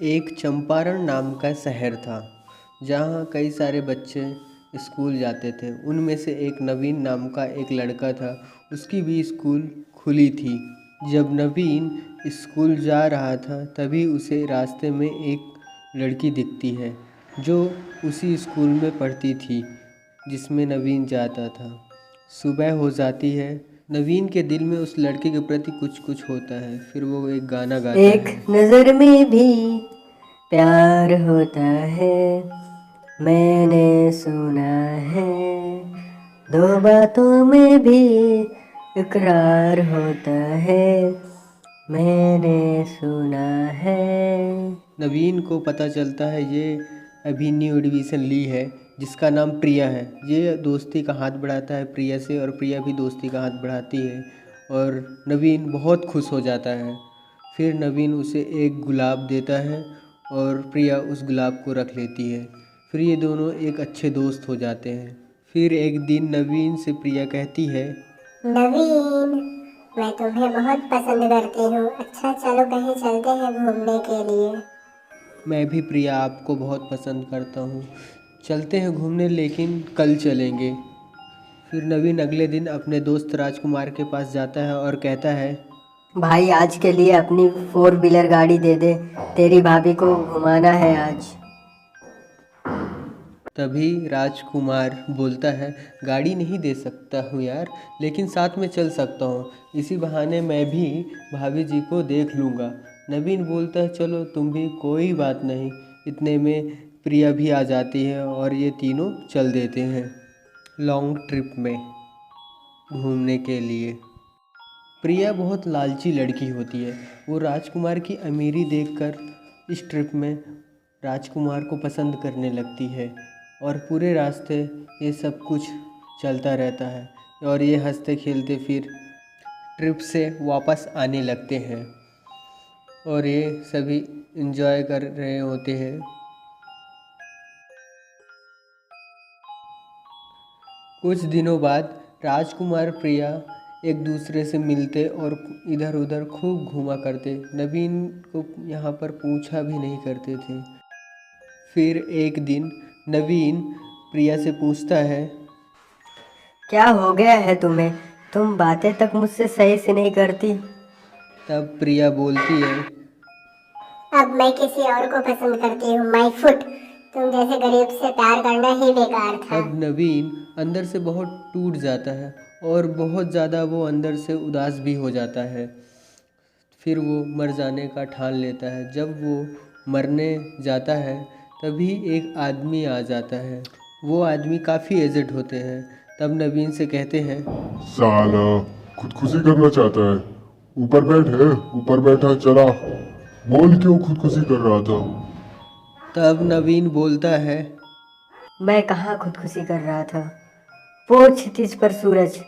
एक चंपारण नाम का शहर था जहाँ कई सारे बच्चे स्कूल जाते थे। उनमें से एक नवीन नाम का एक लड़का था। उसकी भी स्कूल खुली थी। जब नवीन स्कूल जा रहा था तभी उसे रास्ते में एक लड़की दिखती है जो उसी स्कूल में पढ़ती थी जिसमें नवीन जाता था। सुबह हो जाती है। नवीन के दिल में उस लड़के के प्रति कुछ कुछ होता है। फिर वो एक गाना गाता एक है। नजर में भी प्यार होता है, मैंने सुना है। दो बातों में भी इकरार होता है, मैंने सुना है। नवीन को पता चलता है ये अभी न्यू एडमिशन ली है जिसका नाम प्रिया है। ये दोस्ती का हाथ बढ़ाता है प्रिया से और प्रिया भी दोस्ती का हाथ बढ़ाती है और नवीन बहुत खुश हो जाता है। फिर नवीन उसे एक गुलाब देता है और प्रिया उस गुलाब को रख लेती है। फिर ये दोनों एक अच्छे दोस्त हो जाते हैं। फिर एक दिन नवीन से प्रिया कहती है, नवीन, मैं तुम्हें बहुत पसंद करती हूँ। अच्छा चलो कहीं चलते हैं घूमने के लिए। मैं भी प्रिया आपको बहुत पसंद करता हूँ, चलते हैं घूमने लेकिन कल चलेंगे। फिर नवीन अगले दिन अपने दोस्त राजकुमार के पास जाता है और कहता है, भाई आज के लिए अपनी 4 व्हीलर गाड़ी दे दे, तेरी भाभी को घुमाना है आज। तभी राजकुमार बोलता है, गाड़ी नहीं दे सकता हूँ यार, लेकिन साथ में चल सकता हूँ। इसी बहाने मैं भी भाभी जी को देख लूँगा। नवीन बोलता है, चलो तुम भी, कोई बात नहीं। इतने में प्रिया भी आ जाती है और ये तीनों चल देते हैं लॉन्ग ट्रिप में घूमने के लिए। प्रिया बहुत लालची लड़की होती है। वो राजकुमार की अमीरी देखकर इस ट्रिप में राजकुमार को पसंद करने लगती है और पूरे रास्ते ये सब कुछ चलता रहता है और ये हंसते खेलते फिर ट्रिप से वापस आने लगते हैं और ये सभी एंजॉय कर रहे होते हैं। कुछ दिनों बाद राजकुमार प्रिया एक दूसरे से मिलते और इधर उधर खूब घूमा करते। नवीन को यहाँ पर पूछा भी नहीं करते थे। फिर एक दिन नवीन प्रिया से पूछता है, क्या हो गया है तुम्हें? तुम बातें तक मुझसे सही से नहीं करती। तब प्रिया बोलती है, अब मैं किसी और को पसंद करती हूँ। माई फुट, तुम जैसे गरीब से प्यार करना ही बेकार था। तब नवीन अंदर से बहुत टूट जाता है और बहुत ज़्यादा वो अंदर से उदास भी हो जाता है। फिर वो मर जाने का ठान लेता है। जब वो मरने जाता है तभी एक आदमी आ जाता है। वो आदमी काफ़ी एजेड होते हैं। तब नवीन से कहते हैं, साला खुदकुशी करना चाहता है। ऊपर बैठ है, ऊपर बैठा चला। बोल क्यों खुदकुशी कर रहा था? तब नवीन बोलता है, मैं कहाँ खुदकुशी कर रहा था, वो क्षितिज पर सूरज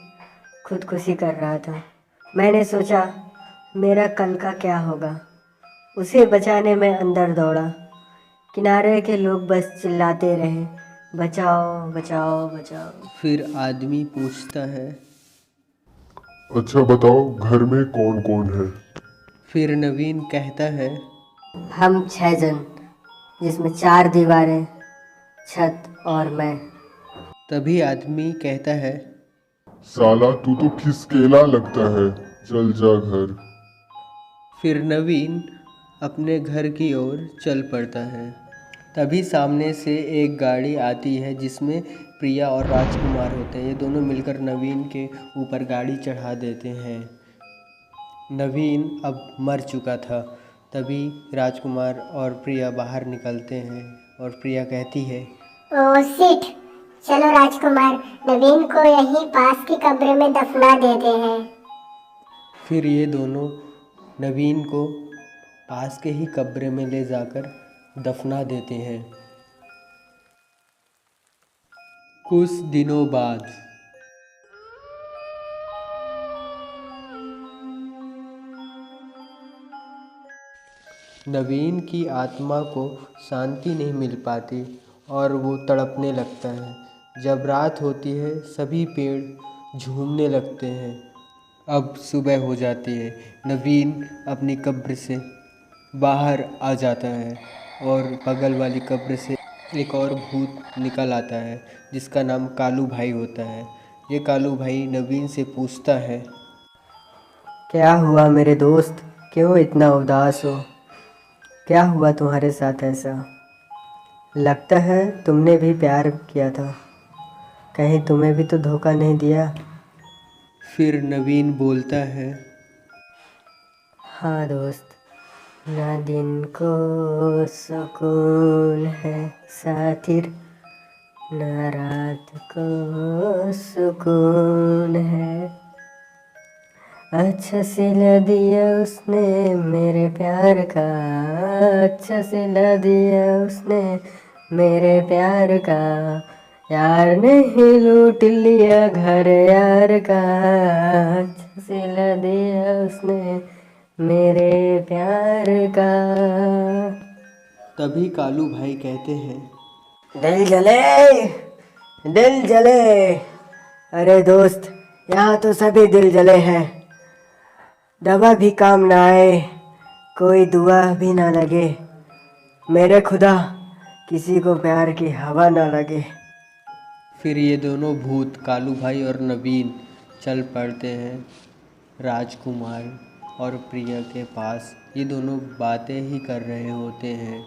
खुदकुशी कर रहा था। मैंने सोचा मेरा कल का क्या होगा, उसे बचाने में अंदर दौड़ा। किनारे के लोग बस चिल्लाते रहे, बचाओ बचाओ बचाओ। फिर आदमी पूछता है, अच्छा बताओ घर में कौन कौन है? फिर नवीन कहता है, हम 6 जन, जिसमें 4 दीवारें, छत और मैं। तभी आदमी कहता है, साला तू तो खिसकेला लगता है। चल जा घर। फिर नवीन अपने घर की ओर चल पड़ता है। तभी सामने से एक गाड़ी आती है जिसमें प्रिया और राजकुमार होते हैं। ये दोनों मिलकर नवीन के ऊपर गाड़ी चढ़ा देते हैं। नवीन अब मर चुका था। तभी राजकुमार और प्रिया बाहर निकलते हैं और प्रिया कहती है, ओह शिट, चलो राजकुमार, नवीन को यहीं पास की कब्र में दफना देते हैं। फिर ये दोनों नवीन को पास के ही कब्र में ले जाकर दफना देते हैं। कुछ दिनों बाद नवीन की आत्मा को शांति नहीं मिल पाती और वो तड़पने लगता है। जब रात होती है सभी पेड़ झूमने लगते हैं। अब सुबह हो जाती है। नवीन अपनी कब्र से बाहर आ जाता है और बगल वाली कब्र से एक और भूत निकल आता है जिसका नाम कालू भाई होता है। ये कालू भाई नवीन से पूछता है, क्या हुआ मेरे दोस्त, क्यों इतना उदास हो? क्या हुआ तुम्हारे साथ ऐसा? लगता है तुमने भी प्यार किया था, कहीं तुम्हें भी तो धोखा नहीं दिया? फिर नवीन बोलता है, हाँ दोस्त, ना दिन को सुकून है साथिर, ना रात को सुकून है। अच्छा सिला दिया उसने मेरे प्यार का, अच्छा सिला दिया उसने मेरे प्यार का, यार ने ही लूट लिया घर यार का, अच्छा सिला दिया उसने मेरे प्यार का। तभी कालू भाई कहते हैं, दिल जले, दिल जले। अरे दोस्त, यहाँ तो सभी दिल जले हैं। दवा भी काम ना आए, कोई दुआ भी ना लगे, मेरे खुदा किसी को प्यार की हवा ना लगे। फिर ये दोनों भूत कालू भाई और नवीन चल पड़ते हैं राजकुमार और प्रिया के पास। ये दोनों बातें ही कर रहे होते हैं।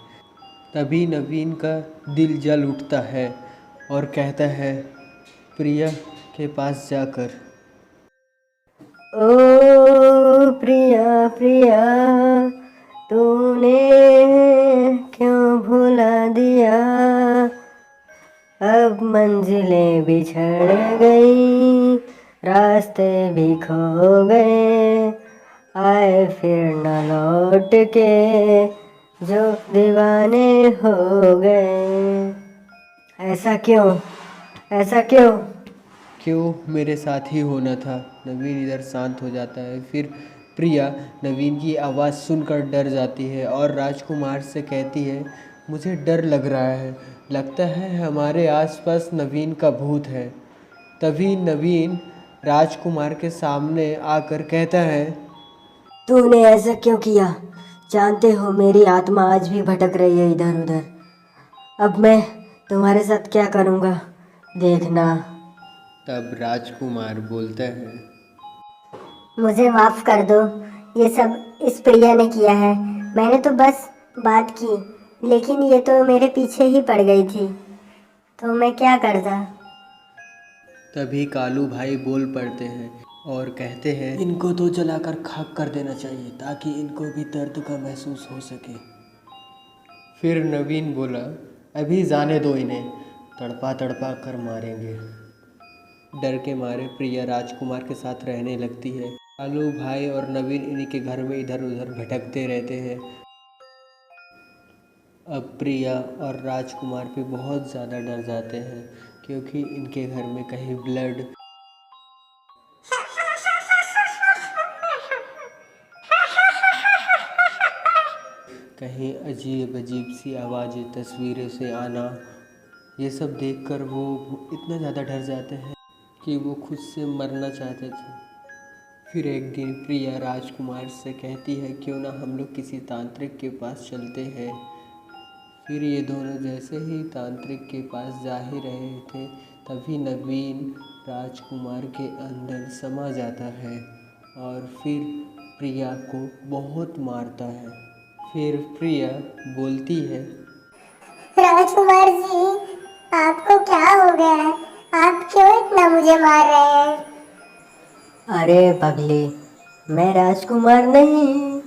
तभी नवीन का दिल जल उठता है और कहता है प्रिया के पास जाकर, ओ प्रिया प्रिया, तूने क्यों भुला दिया? अब मंजिलें बिछड़ गई, रास्ते भी खो गए, आए फिर न लौट के जो दीवाने हो गए। ऐसा क्यों, ऐसा क्यों? क्यों, मेरे साथ ही होना था। नवीन इधर शांत हो जाता है। फिर प्रिया नवीन की आवाज़ सुनकर डर जाती है और राजकुमार से कहती है, मुझे डर लग रहा है, लगता है हमारे आसपास नवीन का भूत है। तभी नवीन राजकुमार के सामने आकर कहता है, तूने ऐसा क्यों किया? जानते हो मेरी आत्मा आज भी भटक रही है इधर उधर। अब मैं तुम्हारे साथ क्या करूँगा, देखना। तब राजकुमार बोलता है, मुझे माफ कर दो, ये सब इस प्रिया ने किया है। मैंने तो बस बात की, लेकिन ये तो मेरे पीछे ही पड़ गई थी, तो मैं क्या करता। तभी कालू भाई बोल पड़ते हैं और कहते हैं, इनको तो जलाकर खाक कर देना चाहिए ताकि इनको भी दर्द का महसूस हो सके। फिर नवीन बोला, अभी जाने दो इन्हें, तड़पा तड़पा कर मारेंगे। डर के मारे प्रिया राजकुमार के साथ रहने लगती है। कालू भाई और नवीन इन्हीं के घर में इधर उधर भटकते रहते हैं। अब प्रिया और राजकुमार भी बहुत ज़्यादा डर जाते हैं क्योंकि इनके घर में कहीं ब्लड, कहीं अजीब अजीब सी आवाज़ें तस्वीरों से आना, ये सब देखकर वो इतना ज़्यादा डर जाते हैं कि वो खुद से मरना चाहते थे। फिर एक दिन प्रिया राजकुमार से कहती है, क्यों ना हम लोग किसी तांत्रिक के पास चलते हैं। फिर ये दोनों जैसे ही तांत्रिक के पास जा ही रहे थे, तभी नवीन राजकुमार के अंदर समा जाता है और फिर प्रिया को बहुत मारता है। फिर प्रिया बोलती है, राजकुमार जी, आपको क्या हो गया है? आप क्यों इतना मुझे मार रहे हैं? अरे पगली, मैं राजकुमार नहीं,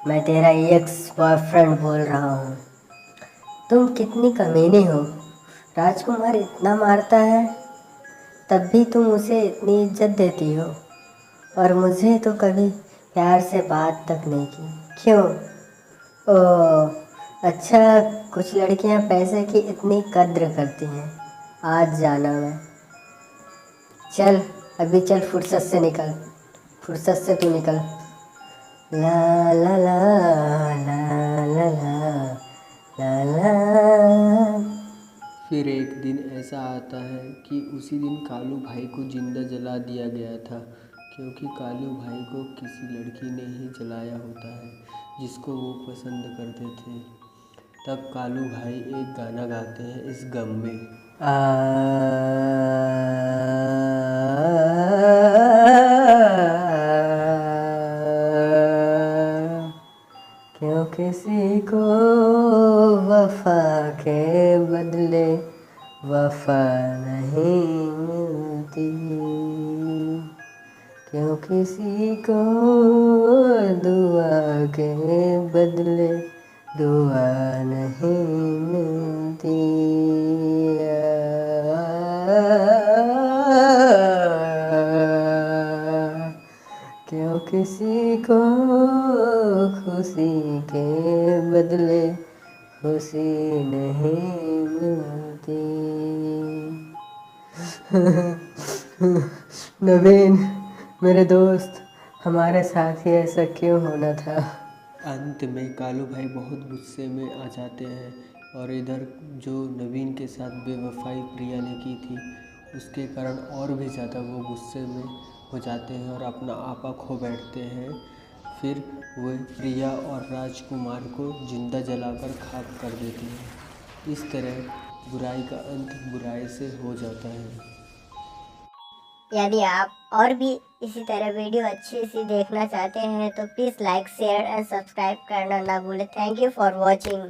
मैं तेरा एक्स बॉयफ्रेंड बोल रहा हूँ। तुम कितनी कमीनी हो, राजकुमार इतना मारता है तब भी तुम उसे इतनी इज्जत देती हो, और मुझे तो कभी प्यार से बात तक नहीं की। क्यों? ओह अच्छा, कुछ लड़कियां पैसे की इतनी कद्र करती हैं। आज जाना मैं। चल अभी चल, फुर्सत से निकल, फुर्सत से तू निकल। ला ला ला ला ला ला ला ला। फिर एक दिन ऐसा आता है कि उसी दिन कालू भाई को जिंदा जला दिया गया था, क्योंकि कालू भाई को किसी लड़की ने ही जलाया होता है। जिसको वो पसंद करते थे। तब कालू भाई एक गाना गाते हैं इस गम में। क्यों किसी को वफा के बदले वफा नहीं मिलती, क्यों किसी को दुआ के बदले दुआ नहीं मिलती। क्यों किसी को खुशी के बदले खुशी नहीं मिलती। नवीन मेरे दोस्त, हमारे साथ ही ऐसा क्यों होना था। अंत में कालू भाई बहुत गुस्से में आ जाते हैं और इधर जो नवीन के साथ बेवफाई प्रिया ने की थी उसके कारण और भी ज़्यादा वो गुस्से में हो जाते हैं और अपना आपा खो बैठते हैं। फिर वो प्रिया और राजकुमार को जिंदा जलाकर खाक कर देती है। इस तरह बुराई का अंत बुराई से हो जाता है। यदि आप और भी इसी तरह वीडियो अच्छी सी देखना चाहते हैं तो please like share and subscribe करना ना भूलें। Thank you for watching.